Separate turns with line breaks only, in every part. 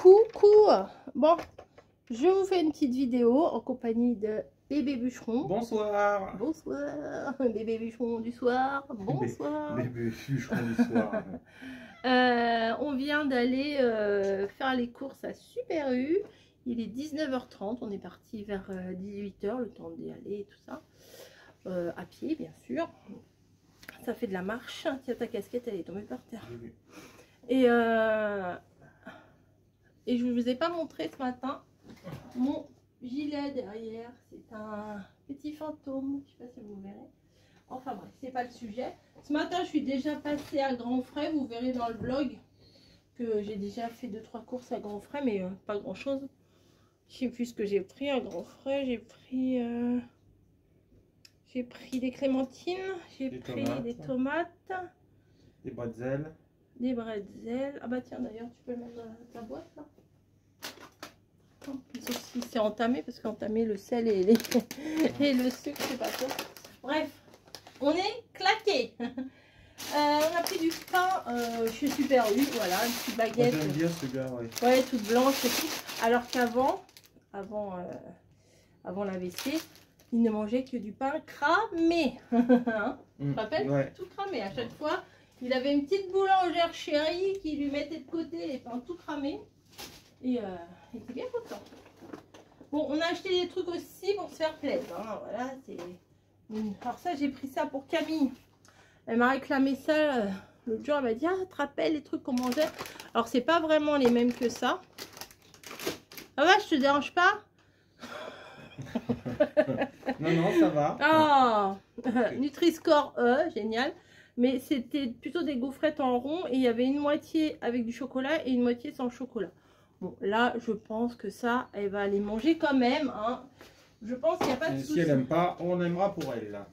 Coucou. Bon, je vous fais une petite vidéo en compagnie de bébé bûcheron.
Bonsoir.
Bonsoir, bébé bûcheron du soir. Bonsoir.
Bébé bûcheron du soir.
On vient d'aller faire les courses à Super U. Il est 19h30, on est parti vers 18h, le temps d'y aller et tout ça. À pied, bien sûr. Ça fait de la marche. Tiens, ta casquette, elle est tombée par terre. Et je ne vous ai pas montré ce matin mon gilet derrière. C'est un petit fantôme. Je ne sais pas si vous verrez. Enfin bref, c'est pas le sujet. Ce matin, je suis déjà passée à Grand Frais. Vous verrez dans le vlog que j'ai déjà fait 2-3 courses à Grand Frais, mais pas grand chose. Je sais plus ce que j'ai pris à Grand Frais. J'ai pris des clémentines, j'ai pris des tomates,
des bretzels.
Des bretzels. Ah bah tiens, d'ailleurs, tu peux mettre dans ta boîte là. Sauf si c'est entamé, parce qu'entamer le sel et le sucre, c'est pas ça. Bref, on est claqué. On a pris du pain chez Super U, voilà, une petite baguette.
J'aime bien ce gars, ouais.
Ouais, toute blanche et tout. Alors qu'avant, avant l'AVC, il ne mangeait que du pain cramé. Hein, tu te rappelles?
Ouais.
Tout cramé. À chaque fois, il avait une petite boulangère chérie qui lui mettait de côté les pains tout cramés. Et il était bien content. Bon, on a acheté des trucs aussi pour se faire plaisir. Hein. Voilà, c'est. Alors ça, j'ai pris ça pour Camille. Elle m'a réclamé ça l'autre jour. Elle m'a dit, ah, tu te rappelles les trucs qu'on mangeait? Alors, c'est pas vraiment les mêmes que ça. Ah ouais, je te dérange pas?
Non, ça va.
Ah, Nutri-Score E, génial. Mais c'était plutôt des gaufrettes en rond et il y avait une moitié avec du chocolat et une moitié sans chocolat. Bon, là, je pense que ça, elle va les manger quand même. Hein. Je pense qu'il n'y a pas de souci.
Si elle n'aime pas, on aimera pour elle. Là.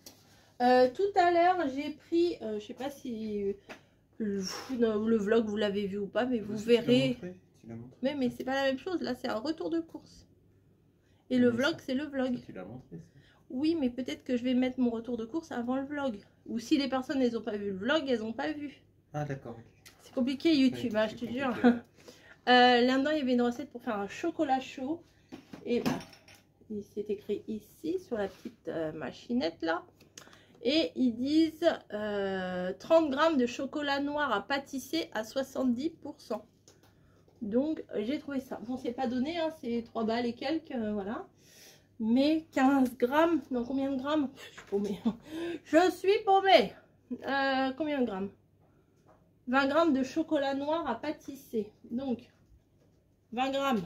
Tout à l'heure, j'ai pris, je sais pas si le vlog vous l'avez vu ou pas, mais vous verrez. Mais c'est pas la même chose. Là, c'est un retour de course. Et le vlog, c'est le vlog.
Tu l'as montré, ça.
Oui, mais peut-être que je vais mettre mon retour de course avant le vlog. Ou si les personnes, elles n'ont pas vu le vlog, elles n'ont pas vu.
Ah, d'accord.
C'est compliqué YouTube,
oui,
hein, je te jure. Là-dedans, il y avait une recette pour faire un chocolat chaud. Et bah, c'est écrit ici, sur la petite machinette là. Et ils disent 30 grammes de chocolat noir à pâtisser à 70%. Donc, j'ai trouvé ça. Bon, c'est pas donné, hein, c'est 3 balles et quelques, voilà. Mais 15 grammes, non, combien de grammes? Je suis paumée. Je suis paumée. Combien de grammes? 20 grammes de chocolat noir à pâtisser. Donc, 20 grammes.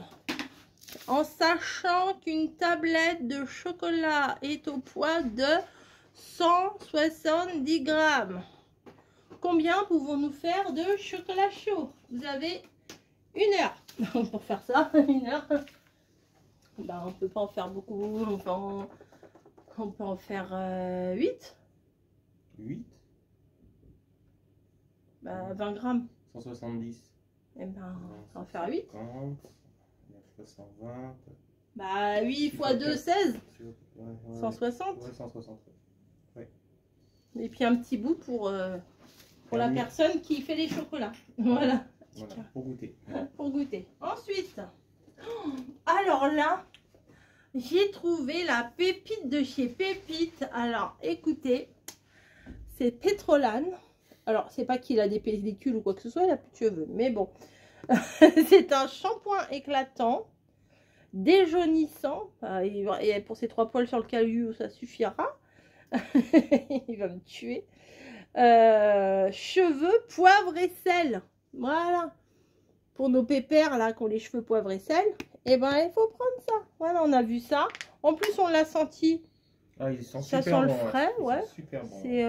En sachant qu'une tablette de chocolat est au poids de 170 grammes. Combien pouvons-nous faire de chocolat chaud? Vous avez 1 heure pour faire ça. 1 heure. Ben, on peut pas en faire beaucoup. On peut en faire 8.
8
Ben, 20 grammes.
170.
Et ben, on va en faire 8.
50, 120.
Bah, 8 x 2, 16.
Ouais,
160.
Ouais, 160. Ouais.
Et puis un petit bout pour la personne qui fait les chocolats. Voilà.
Voilà, pour goûter.
Pour goûter. Ensuite, alors là, j'ai trouvé la pépite de chez Pépite. Alors, écoutez, c'est Pétrolane. Alors, c'est pas qu'il a des pellicules ou quoi que ce soit, il a plus de cheveux. Mais bon, c'est un shampoing éclatant, déjaunissant. Et pour ces 3 poils sur le caillou, ça suffira. Il va me tuer. Cheveux, poivre et sel. Voilà. Pour nos pépères là qui ont les cheveux poivre et sel, et ben il faut prendre ça. Voilà, on a vu ça. En plus, on l'a senti.
Ah, ils sont
ça
super
sent
bons,
le frais, ouais.
Super bon.
C'est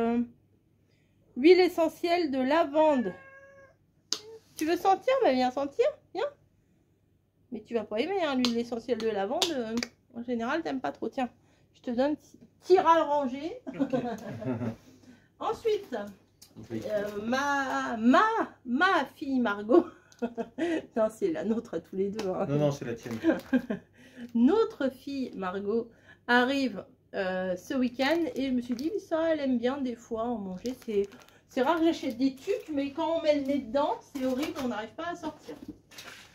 huile essentielle de lavande. Tu veux sentir? Bah viens sentir, viens. Mais tu vas pas aimer hein, l'huile essentielle de lavande. En général, t'aimes pas trop. Tiens, je te donne. Tire à le ranger. Okay. Ensuite, ma fille Margot. Non, c'est la nôtre à tous les deux. Hein.
Non, c'est la tienne.
Notre fille Margot arrive ce week-end et je me suis dit, ça, elle aime bien des fois en manger. C'est rare que j'achète des tucs, mais quand on met le nez dedans, c'est horrible, on n'arrive pas à sortir.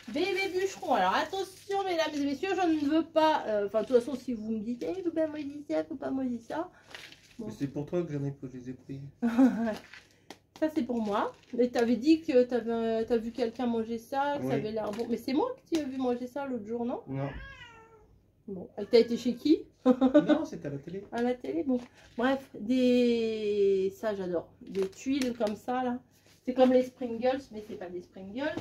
Bébé bûcheron. Alors attention, mesdames et messieurs, je ne veux pas. Enfin, de toute façon, si vous me dites, il faut pas manger ça, faut pas manger ça. Bon.
C'est pour toi que j'en ai pas, je les ai pris.
Ça, c'est pour moi. Mais tu avais dit que t'as vu quelqu'un manger ça, que ça avait l'air bon. Mais c'est moi que tu as vu manger ça l'autre jour, non?
Non.
Bon, t'as été chez qui?
Non, c'était à la télé.
À la télé, bon. Bref, ça j'adore. Des tuiles comme ça, là. C'est comme les Springles, mais c'est pas des Springles.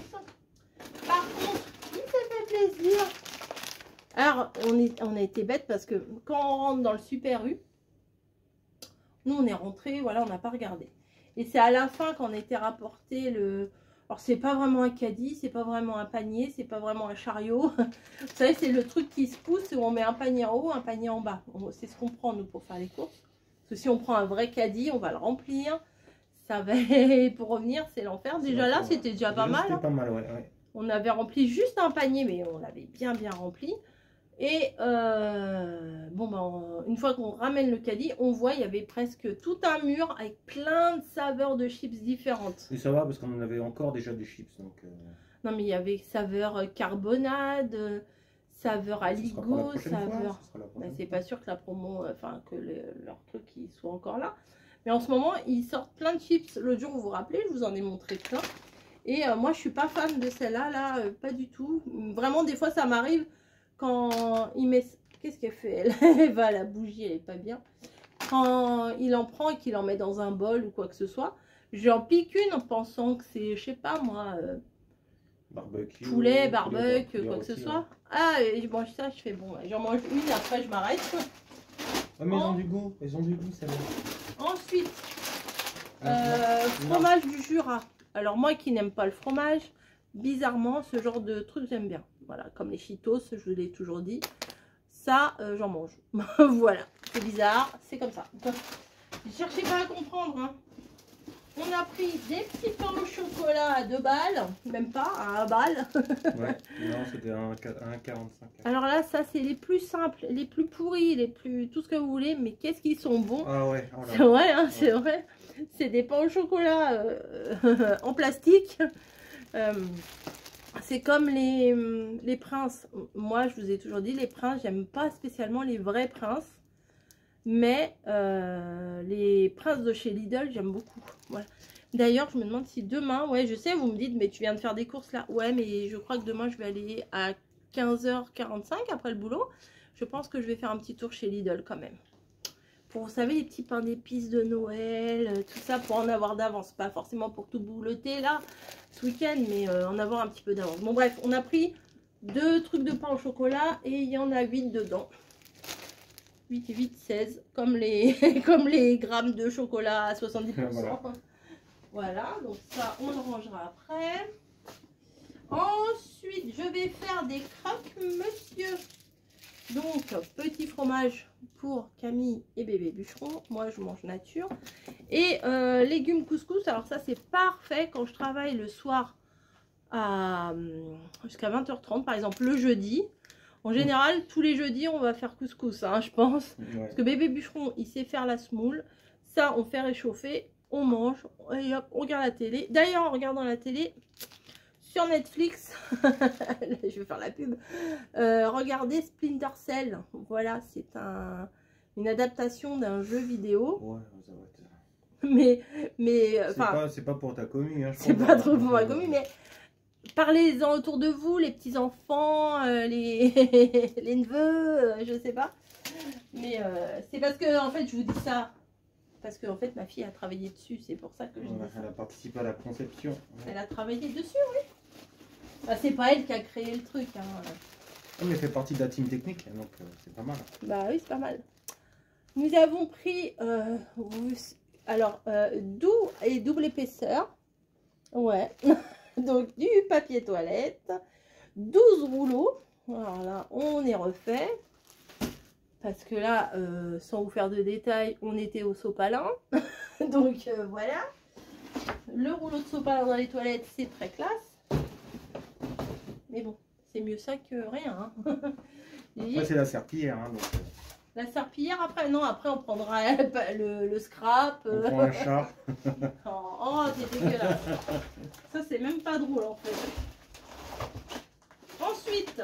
Par contre, il s'est fait plaisir. Alors, on a été bête parce que quand on rentre dans le Super U, nous on est rentré, voilà, on n'a pas regardé. Et c'est à la fin qu'on a été rapporté le... Alors, c'est pas vraiment un caddie, c'est pas vraiment un panier, c'est pas vraiment un chariot. Vous savez, c'est le truc qui se pousse où on met un panier en haut, un panier en bas. C'est ce qu'on prend, nous, pour faire les courses. Parce que si on prend un vrai caddie, on va le remplir. Ça va... Pour revenir, c'est l'enfer. Déjà là, c'était déjà pas mal.
C'était pas mal, ouais.
On avait rempli juste un panier, mais on l'avait bien rempli. Et bon, ben, une fois qu'on ramène le caddie, on voit il y avait presque tout un mur avec plein de saveurs de chips différentes.
Et ça va parce qu'on en avait encore déjà des chips. Donc,
Non, mais il y avait saveur carbonade, saveur aligot, saveur... Ben, c'est pas sûr que la promo, enfin que leur truc il soit encore là. Mais en ce moment, ils sortent plein de chips. L'autre jour, vous vous rappelez, je vous en ai montré plein. Et moi, je suis pas fan de celle-là, là, pas du tout. Vraiment, des fois, ça m'arrive quand il met... Qu'est-ce qu'elle fait? Elle va à la bougie, elle est pas bien. Quand il en prend et qu'il en met dans un bol ou quoi que ce soit, j'en pique une en pensant que c'est, je sais pas moi,
barbecue,
poulet, barbecue, quoi que ce
rôti,
soit. Ah, et je mange ça, je fais bon, j'en mange une, après je m'arrête.
Ah, mais elles ont du goût, celle-là.
Ensuite, fromage du Jura. Alors moi qui n'aime pas le fromage, bizarrement ce genre de truc j'aime bien. Voilà, comme les Cheetos, je vous l'ai toujours dit. Ça, j'en mange. Voilà, c'est bizarre, c'est comme ça. Ne cherchez pas à comprendre. Hein. On a pris des petits pains au chocolat à 2 balles, même pas, à 1 balle.
Ouais, non, c'était un 1,45.
Alors là, ça c'est les plus simples, les plus pourris, les plus tout ce que vous voulez, mais qu'est-ce qu'ils sont bons.
Ah ouais, oh
c'est vrai, hein, c'est vrai. C'est des pains au chocolat en plastique. C'est comme les princes. Moi, je vous ai toujours dit, les princes, j'aime pas spécialement les vrais princes. Mais les princes de chez Lidl, j'aime beaucoup. Voilà. D'ailleurs, je me demande si demain, ouais, je sais, vous me dites, mais tu viens de faire des courses là. Ouais, mais je crois que demain, je vais aller à 15h45 après le boulot. Je pense que je vais faire un petit tour chez Lidl quand même. Pour, vous savez, les petits pains d'épices de Noël, tout ça, pour en avoir d'avance. Pas forcément pour tout bouleter là, ce week-end, mais en avoir un petit peu d'avance. Bon, bref, on a pris 2 trucs de pain au chocolat et il y en a 8 dedans. 8 et 8, 16, comme les grammes de chocolat à 70%. Voilà, donc ça, on le rangera après. Ensuite, je vais faire des croque-monsieur. Donc, petit fromage pour Camille et bébé bûcheron. Moi, je mange nature. Et légumes couscous. Alors ça, c'est parfait quand je travaille le soir jusqu'à 20h30. Par exemple, le jeudi. En général, tous les jeudis, on va faire couscous, hein, je pense. Ouais. Parce que bébé bûcheron, il sait faire la semoule. Ça, on fait réchauffer, on mange, et hop, on regarde la télé. D'ailleurs, en regardant la télé, sur Netflix, je vais faire la pub, regardez Splinter Cell. Voilà, c'est une adaptation d'un jeu vidéo.
Ouais, ça va être...
Mais
c'est pas pour ta commu, hein,
c'est pas trop pour ma commu, mais... Parlez-en autour de vous, les petits-enfants, les neveux, je sais pas. Mais c'est parce que, en fait, je vous dis ça. Parce que, en fait, ma fille a travaillé dessus. C'est pour ça que je dis ça.
Elle a participé à la conception.
Elle a travaillé dessus, oui. Bah, c'est pas elle qui a créé le truc. Hein.
Mais elle fait partie de la team technique, donc c'est pas mal.
Bah oui, c'est pas mal. Nous avons pris, doux et double épaisseur. Ouais. Donc, du papier toilette, 12 rouleaux. Alors là, on est refait. Parce que là, sans vous faire de détails, on était au sopalin. Donc, voilà. Le rouleau de sopalin dans les toilettes, c'est très classe. Mais bon, c'est mieux ça que rien. Hein.
Après, c'est la serpillière. Hein, donc...
La serpillière, après, non, après, on prendra le scrap.
On prend un chat.
Oh, c'est dégueulasse. Ça, c'est même pas drôle, en fait. Ensuite,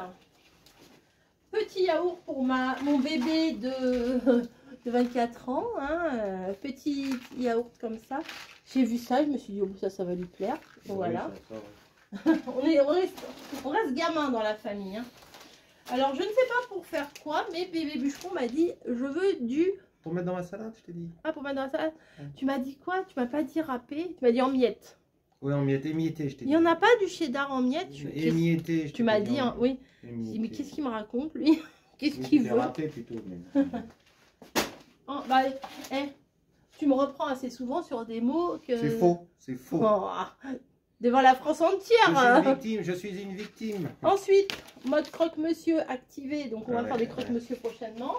petit yaourt pour mon bébé de 24 ans. Hein, petit yaourt comme ça. J'ai vu ça, je me suis dit, oh, ça va lui plaire. Donc, voilà. on reste gamin dans la famille. Hein. Alors, je ne sais pas pour faire quoi, mais bébé bûcheron m'a dit, je veux du...
Pour mettre dans la salade, je t'ai dit.
Ah, pour mettre dans la salade.
Ouais.
Tu m'as dit quoi? Tu m'as pas dit râpé, tu m'as dit en miettes.
Oui, en miettes, émietté, je t'ai dit.
Il n'y en a pas du cheddar en miettes?
Émietté,
tu m'as dit, hein, oui.
Émietté.
Mais qu'est-ce qu'il me raconte, lui? Qu'est-ce qu'il veut?
Râpé plutôt, mais...
Oh, bah, tu me reprends assez souvent sur des mots que...
C'est faux, c'est faux.
Oh, devant la France entière.
Je suis une victime.
Ensuite, mode croque-monsieur activé. Donc, on va faire des
ouais.
croque-monsieur prochainement.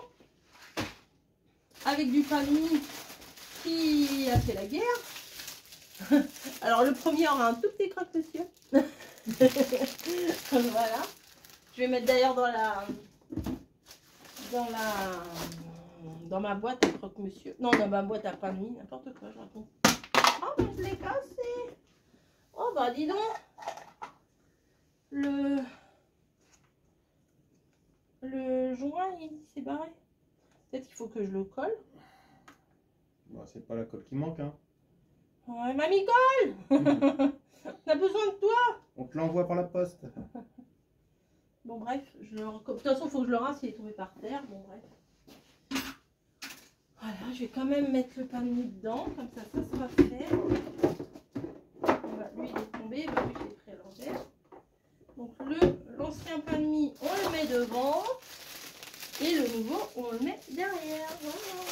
Avec du pain de mie qui a fait la guerre. Alors, le premier aura un tout petit croque-monsieur. Voilà. Je vais mettre d'ailleurs dans ma boîte à croque-monsieur. Non, dans ma boîte à pain de mie. N'importe quoi, je raconte. Oh, mais je l'ai cassé. Oh, bah, dis donc. Le joint, il s'est barré. Peut-être qu'il faut que je le colle.
Bon, c'est pas la colle qui manque, hein.
Ouais, mamie, colle. On a besoin de toi.
On te l'envoie par la poste.
Bon, bref, de toute façon, il faut que je le rince, il est tombé par terre. Bon, bref. Voilà, je vais quand même mettre le pain de mie dedans, comme ça sera fait. Bah, lui, il est tombé, bah, lui, je l'ai pris à l'envers. Donc, l'ancien pain de mie, on le met devant. Et le nouveau, on le met derrière. Voilà.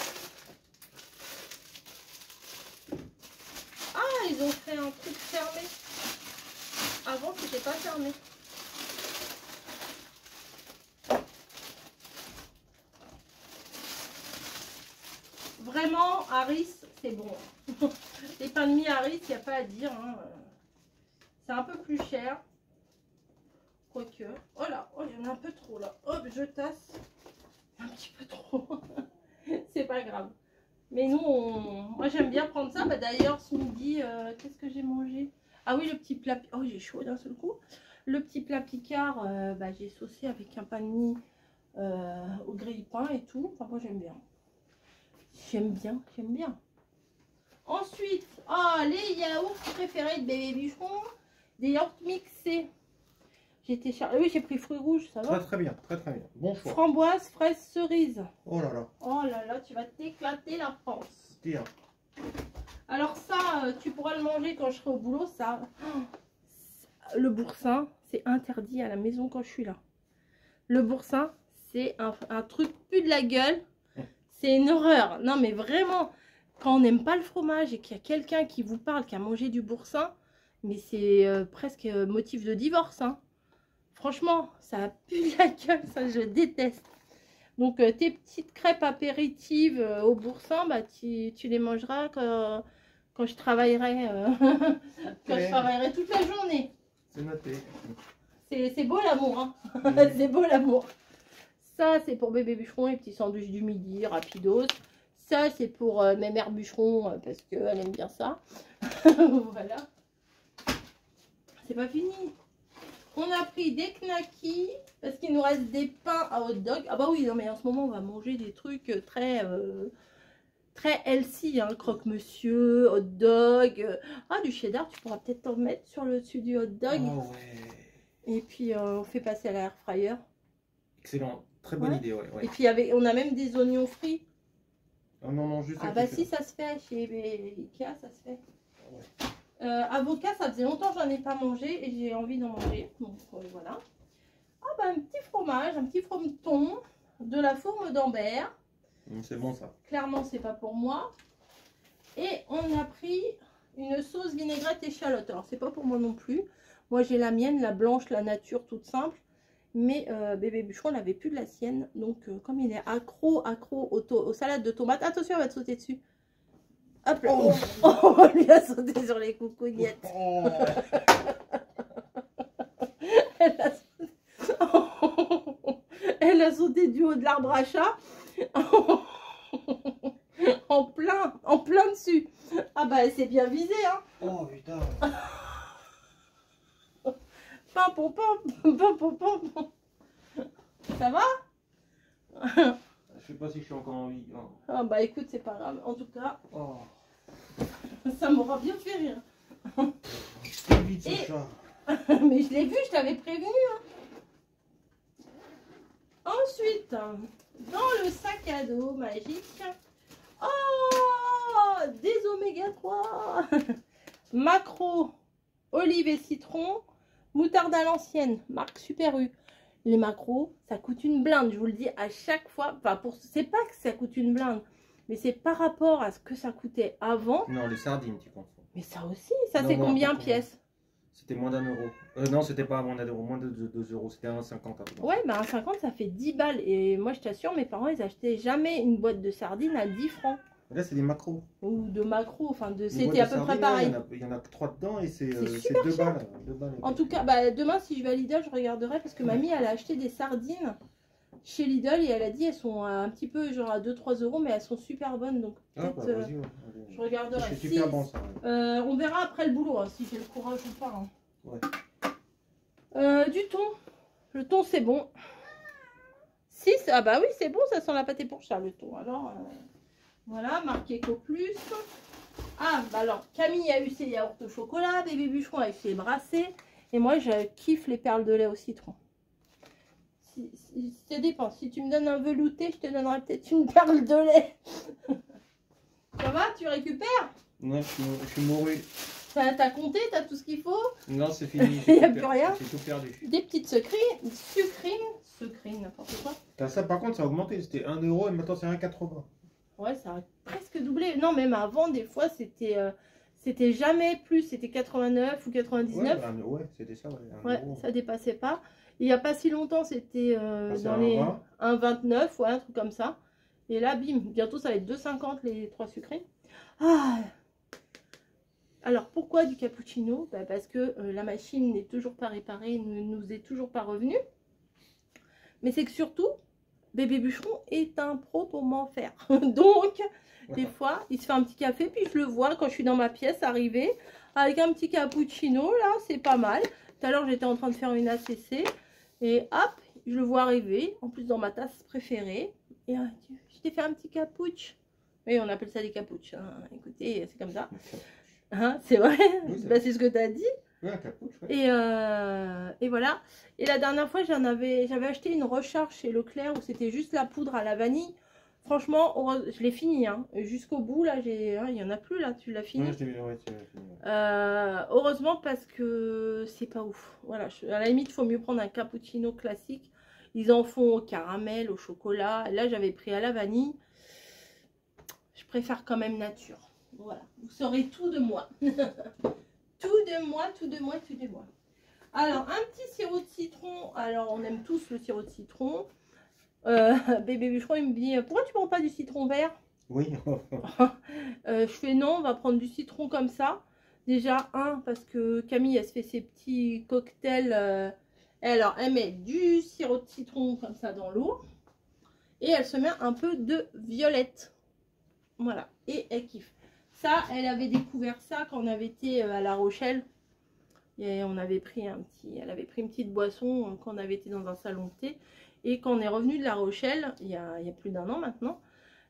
Ah, ils ont fait un truc fermé. Avant, c'était pas fermé. Vraiment, Harris, c'est bon. Les pains de mie Harris, il n'y a pas à dire. Hein. C'est un peu plus cher. Quoique. Oh là, oh, il y en a un peu trop là. Hop, je tasse. Un petit peu trop. C'est pas grave. Mais nous, moi j'aime bien prendre ça. Bah, d'ailleurs, ce midi, qu'est-ce que j'ai mangé? Ah oui, le petit plat. Oh, j'ai chaud d'un seul coup. Le petit plat Picard, bah, j'ai saucé avec un pain de mie au grille-pain et tout. Enfin, moi j'aime bien. J'aime bien. Ensuite, les yaourts préférés de bébé bûcheron. Des yaourts mixés. Oui, j'ai pris fruits rouges, ça va?
Très bien, très bien. Bon choix.
Framboise, fraise, cerise.
Oh là là.
Oh là là, tu vas t'éclater la France.
Tiens.
Alors ça, tu pourras le manger quand je serai au boulot, ça. Le boursin, c'est interdit à la maison quand je suis là. Le boursin, c'est un truc plus de la gueule. C'est une horreur. Non mais vraiment, quand on n'aime pas le fromage et qu'il y a quelqu'un qui vous parle qui a mangé du boursin, mais c'est presque motif de divorce, hein. Franchement, ça pue de la gueule, ça je déteste. Donc tes petites crêpes apéritives au boursin, bah, tu les mangeras quand je travaillerai, quand je travaillerai toute la journée.
C'est noté.
C'est beau l'amour, hein. C'est beau l'amour. Ça c'est pour bébé bûcheron, les petits sandwichs du midi, rapidos. Ça c'est pour mes mères bûcherons parce qu'elle aime bien ça. Voilà. C'est pas fini. On a pris des knackis parce qu'il nous reste des pains à hot dog. Ah bah oui, non mais en ce moment on va manger des trucs très healthy, hein. Croque-monsieur, hot dog. Ah, du cheddar, tu pourras peut-être t'en mettre sur le dessus du hot dog.
Oh ouais.
Et puis on fait passer à l'air fryer.
Excellent, très bonne idée, ouais.
Et puis on a même des oignons frits.
Oh non, juste.
Ah bah si, ça se fait chez Ikea, ça se fait. Ouais. Avocat, ça faisait longtemps que j'en ai pas mangé et j'ai envie d'en manger. Donc voilà. Ah bah un petit fromage, un petit frometon, de la fourme d'Ambert.
C'est bon ça.
Clairement, c'est pas pour moi. Et on a pris une sauce vinaigrette échalote. Alors c'est pas pour moi non plus. Moi j'ai la mienne, la blanche, la nature, toute simple. Mais bébé bûcheron n'avait plus de la sienne. Donc comme il est accro aux salades de tomates. Attention, on va te sauter dessus. Hop là. Oh, on lui a sauté sur les coucougnettes. Oh. Elle a sauté du haut de l'arbre à chat. en plein dessus. Ah bah elle s'est bien visée, hein.
Oh putain.
Pam, pam, pam, pam, pam, pam. Ça va?
Je sais pas si je suis encore en vie. Oh.
Ah bah écoute, c'est pas grave. En tout cas,
Oh.
ça m'aura bien fait rire.
C'est vite ce
Et-
chat.
Mais je l'ai vu, je t'avais prévenu. Ensuite, dans le sac à dos magique, oh, des oméga 3. Macro, olive et citron, moutarde à l'ancienne, marque Super U. Les macros, ça coûte une blinde, je vous le dis à chaque fois. Enfin, c'est pas que ça coûte une blinde, mais c'est par rapport à ce que ça coûtait avant.
Non, les sardines, tu confonds.
Mais ça aussi, ça
Non,
c'est
non,
combien
pourquoi
pièce?
C'était moins d'1 euro. Non, c'était pas moins d'1 euro, moins de 2 euros. C'était 1,50 €.
Ouais, bah 1,50 ça fait 10 balles. Et moi je t'assure, mes parents ils achetaient jamais une boîte de sardines à 10 francs.
Là, c'est des macros.
Ou de macro, enfin
Les
c'était
boîtes
à
de
peu près
sardines,
pareil.
Il y en a que 3 dedans et c'est
super
2
cher.
balles. 2 balles.
En tout cas, bah, demain si je vais à Lidl, je regarderai parce que mamie elle a acheté des sardines chez Lidl et elle a dit elles sont un petit peu genre à 2-3 euros, mais elles sont super bonnes. Donc
Ah,
peut-être
bah, vas-y, ouais.
je regarderai.
C'est
Si,
super bon ça. Ouais.
on verra après le boulot hein, si j'ai le courage ou pas. Hein.
Ouais.
Du thon. Le thon c'est bon. 6, ah bah oui c'est bon, ça sent la pâté pour chat le thon. Alors voilà, marqué Eco Plus. Ah bah alors Camille a eu ses yaourts au chocolat, bébé bûcheron a eu ses brassés. Et moi je kiffe les perles de lait au citron. Ça dépend, si tu me donnes un velouté, je te donnerai peut-être une perle de lait. Ça va, tu récupères?
Non, je suis mouru.
T'as compté, t'as tout ce qu'il faut?
Non, c'est fini.
Il n'y a plus rien.
J'ai tout perdu.
Des petites sucrines, n'importe quoi.
Ça, par contre, ça a augmenté. C'était 1 euro et maintenant c'est 1,80 €.
Ouais, ça a presque doublé. Non, même avant, des fois, c'était jamais plus. C'était 89 ou 99.
Ouais, c'était ça.
Ouais, ça dépassait pas. Il n'y a pas si longtemps, c'était dans les 1,29 ou un truc comme ça. Et là, bim, bientôt ça va être 2,50 les 3 sucrés. Ah. Alors, pourquoi du cappuccino? Bah, parce que la machine n'est toujours pas réparée, ne nous est toujours pas revenue. Mais c'est que surtout, bébé bûcheron est un pro pour m'en faire. Donc, des fois, il se fait un petit café, puis je le vois quand je suis dans ma pièce arriver avec un petit cappuccino. Là, c'est pas mal. Tout à l'heure, j'étais en train de faire une ACC. Et hop, je le vois arriver, en plus dans ma tasse préférée. Et je t'ai fait un petit cappuccio. Oui, on appelle ça des cappuccios. Hein. Écoutez, c'est comme ça. Hein, c'est vrai, oui, bah, c'est ce que tu as dit.
Oui, un cappuccio. Ouais.
Et voilà. Et la dernière fois, j'avais acheté une recharge chez Leclerc où c'était juste la poudre à la vanille. Franchement, je l'ai fini. Hein. Jusqu'au bout, là, il n'y en a plus, là. Tu l'as fini.
Ouais, tu l'as fini.
Heureusement, parce que c'est pas ouf. Voilà, à la limite, il faut mieux prendre un cappuccino classique. Ils en font au caramel, au chocolat. Là, j'avais pris à la vanille. Je préfère quand même nature. Voilà, vous saurez tout de moi. Tout de moi, tout de moi, tout de moi. Alors, un petit sirop de citron. Alors, on aime tous le sirop de citron. Bébé bûcheron, il me dit, pourquoi tu prends pas du citron vert?
Oui.
Je fais non, on va prendre du citron comme ça. Déjà, parce que Camille, elle se fait ses petits cocktails. Alors, elle met du sirop de citron comme ça dans l'eau. Et elle se met un peu de violette. Voilà, et elle kiffe. Ça, elle avait découvert ça quand on avait été à La Rochelle. Et on avait pris elle avait pris une petite boisson quand on avait été dans un salon de thé. Et quand on est revenu de La Rochelle, il y a plus d'1 an maintenant,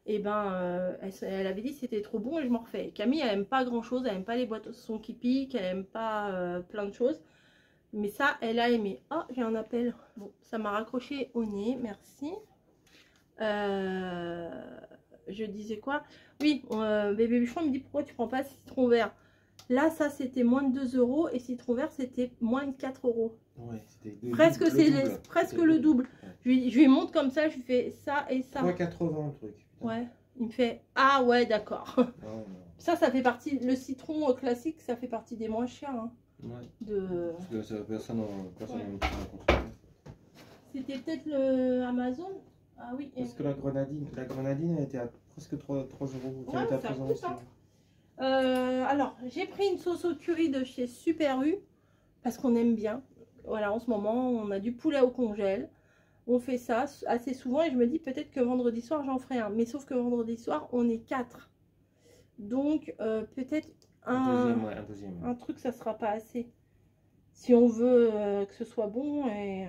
et ben elle avait dit que c'était trop bon et je m'en refais. Camille, elle aime pas grand chose, elle aime pas les boissons qui piquent, elle aime pas plein de choses. Mais ça, elle a aimé. Oh, j'ai un appel. Bon, ça m'a raccroché au nez, merci. Je disais quoi? Oui, bébé bûcheron me dit pourquoi tu prends pas citron vert? Là, ça c'était moins de 2 euros et citron vert c'était moins de 4 euros.
Ouais,
presque le double. Ouais. Je lui montre comme ça, je lui fais ça et ça.
3,80 le truc. Putain.
Ouais, il me fait ah ouais, d'accord. Ça fait partie, le citron classique, ça fait partie des moins chers. Hein,
ouais. Parce que personne n'aime
ouais. C'était peut-être le Amazon. Ah oui.
Parce que la grenadine elle était à presque 3 euros.
Ouais, ça coûte, hein. Alors, j'ai pris une sauce au curry de chez Super U parce qu'on aime bien. Voilà, en ce moment, on a du poulet au congèle. On fait ça assez souvent et je me dis peut-être que vendredi soir, j'en ferai un. Mais sauf que vendredi soir, on est 4. Donc, peut-être un deuxième. Un truc, ça sera pas assez. si on veut que ce soit bon. Et,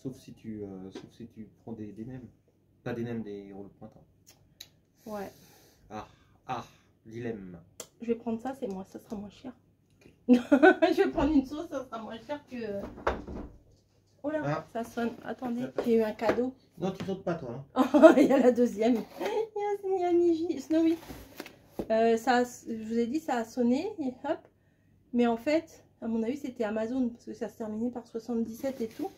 sauf si tu prends des nems. Pas des nems, des rouleaux de printemps.
ouais.
Ah, dilemme.
Je vais prendre ça, ça sera moins cher. Okay. Je vais prendre une sauce, ça sera moins cher que... Oh là, ça sonne. Attendez, j'ai eu un cadeau.
Non, tu sautes pas, toi.
Hein. Il y a la deuxième. Il y a Niji, Snowy. Je vous ai dit, ça a sonné. Et hop. Mais en fait, à mon avis, c'était Amazon. Parce que ça se terminait par 77 et tout.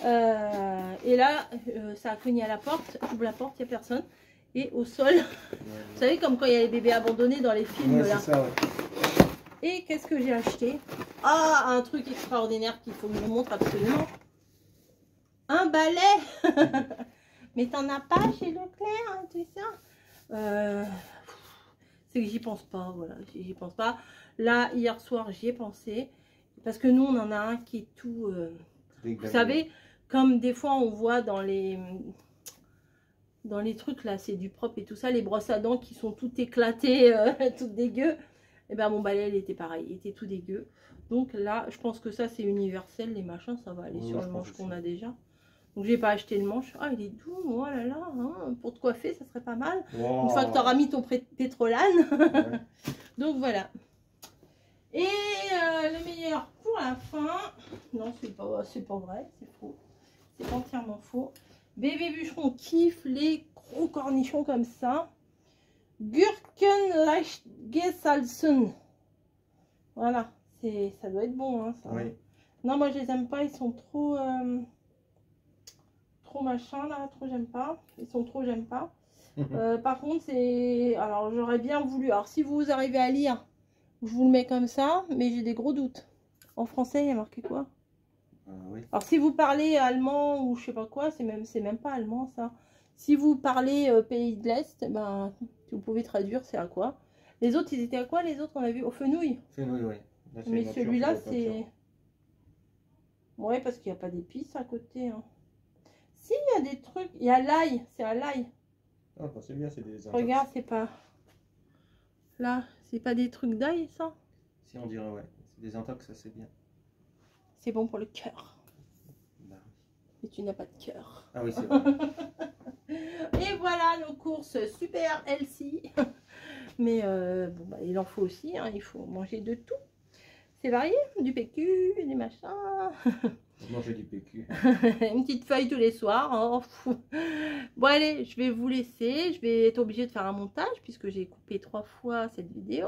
Et là, ça a cogné à la porte. J'ouvre la porte, il n'y a personne. Et au sol, vous savez, comme quand il y a les bébés abandonnés dans les films.
Ouais, là. C'est ça, ouais.
Et qu'est-ce que j'ai acheté? Ah, un truc extraordinaire qu'il faut que je vous montre absolument. Un balai. Mais t'en as pas chez Leclerc, hein, tout ça. C'est que j'y pense pas, voilà, j'y pense pas. Là, hier soir, j'y ai pensé. Parce que nous, on en a un qui est tout... vous savez, comme des fois, on voit dans les trucs, là, c'est du propre et tout ça, les brosses à dents qui sont toutes éclatées, toutes dégueu. Et ben mon balai, il était pareil, il était tout dégueu. Donc là, je pense que ça, c'est universel, les machins, ça va aller sur le manche qu'on a déjà. Donc j'ai pas acheté le manche. Ah, il est doux, oh là là, hein, pour te coiffer, ça serait pas mal. Wow. Une fois que tu auras mis ton pétrolane. Ouais. Donc voilà. Et le meilleur pour la fin. Non, c'est pas vrai, c'est faux. C'est entièrement faux. Bébé bûcheron kiffe les gros cornichons comme ça. Gurkenleichgesalzen. Voilà, ça doit être bon, hein, ça. Oui. Non, moi je les aime pas, ils sont trop machin là, trop j'aime pas. Ils sont trop j'aime pas. Par contre, c'est... Alors j'aurais bien voulu... Alors si vous arrivez à lire, je vous le mets comme ça, mais j'ai des gros doutes. En français, il y a marqué quoi? Oui. Alors si vous parlez allemand ou je sais pas quoi, c'est même pas allemand ça. Si vous parlez pays de l'Est, ben vous pouvez traduire c'est à quoi. Les autres, ils étaient à quoi les autres qu'on a vu? Au fenouil.
Fenouil, oui.
Là, mais celui-là, c'est... Ouais, parce qu'il n'y a pas d'épices à côté. Hein. Si, il y a des trucs. Il y a l'ail, c'est à l'ail.
Ah, bah, c'est bien, c'est des...
Regarde, c'est pas... Là, c'est pas des trucs d'ail, ça?
Si, on dirait, ouais. C'est des intox, ça, c'est bien.
C'est bon pour le cœur.
Bah.
Et tu n'as pas de cœur.
Ah oui, c'est vrai.
Et voilà nos courses super healthy. Mais bon, bah, il en faut aussi, hein, il faut manger de tout. C'est varié, du PQ, du machin.
Manger du PQ.
Une petite feuille tous les soirs. Oh, bon allez, je vais vous laisser. Je vais être obligée de faire un montage puisque j'ai coupé 3 fois cette vidéo.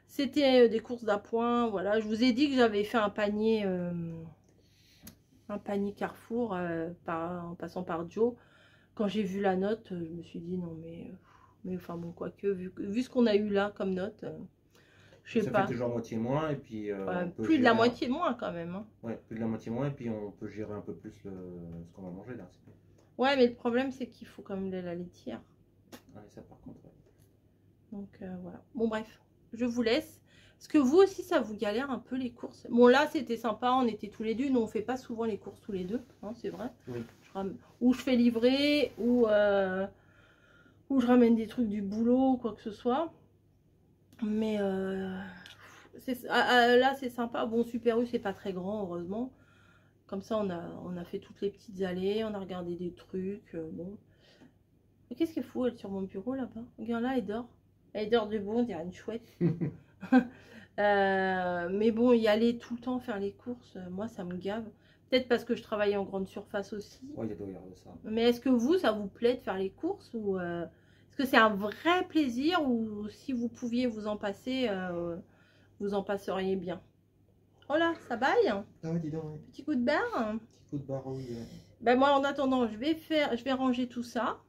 C'était des courses d'appoint. Voilà, je vous ai dit que j'avais fait un panier Carrefour en passant par Joe. Quand j'ai vu la note, je me suis dit non mais enfin bon, quoique, vu ce qu'on a eu là comme note, je sais pas.
Ça fait toujours moitié moins et puis...
plus de la moitié moins quand même. Hein.
Ouais, plus de la moitié moins et puis on peut gérer un peu plus ce qu'on va manger là.
Ouais, mais le problème c'est qu'il faut quand même la laitière.
Ah, ça par contre, ouais.
Donc voilà. Bon bref, je vous laisse. Est-ce que vous aussi ça vous galère un peu les courses? Bon là c'était sympa, on était tous les deux. Nous on fait pas souvent les courses tous les deux, hein, c'est vrai. Oui. Ou je fais livrer, ou je ramène des trucs du boulot ou quoi que ce soit. Mais là c'est sympa. Bon, Super U c'est pas très grand heureusement. Comme ça on a fait toutes les petites allées, on a regardé des trucs. Bon. Qu'est-ce qu'elle fout elle sur mon bureau là-bas? Regarde là, elle dort. Elle dort debout, on dirait une chouette. Mais bon, y aller tout le temps faire les courses, moi ça me gave. Peut-être parce que je travaille en grande surface aussi.
Ouais, il doit y avoir de ça.
Mais est-ce que vous, ça vous plaît de faire les courses ou est-ce que c'est un vrai plaisir ou si vous pouviez vous en passer, vous en passeriez bien? Oh là, ça baille.
Ah oui, dis donc. Oui.
Petit coup de barre.
Petit coup de barre, oui.
Ben moi, en attendant, je vais ranger tout ça.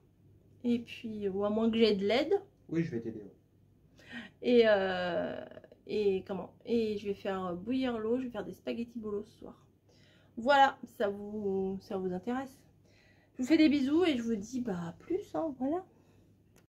Et puis, ou à moins que j'ai de l'aide.
Oui, je vais t'aider.
Et je vais faire bouillir l'eau. Je vais faire des spaghettis bolo ce soir. Voilà, ça vous intéresse. Je vous fais des bisous et je vous dis bah à plus, hein, voilà.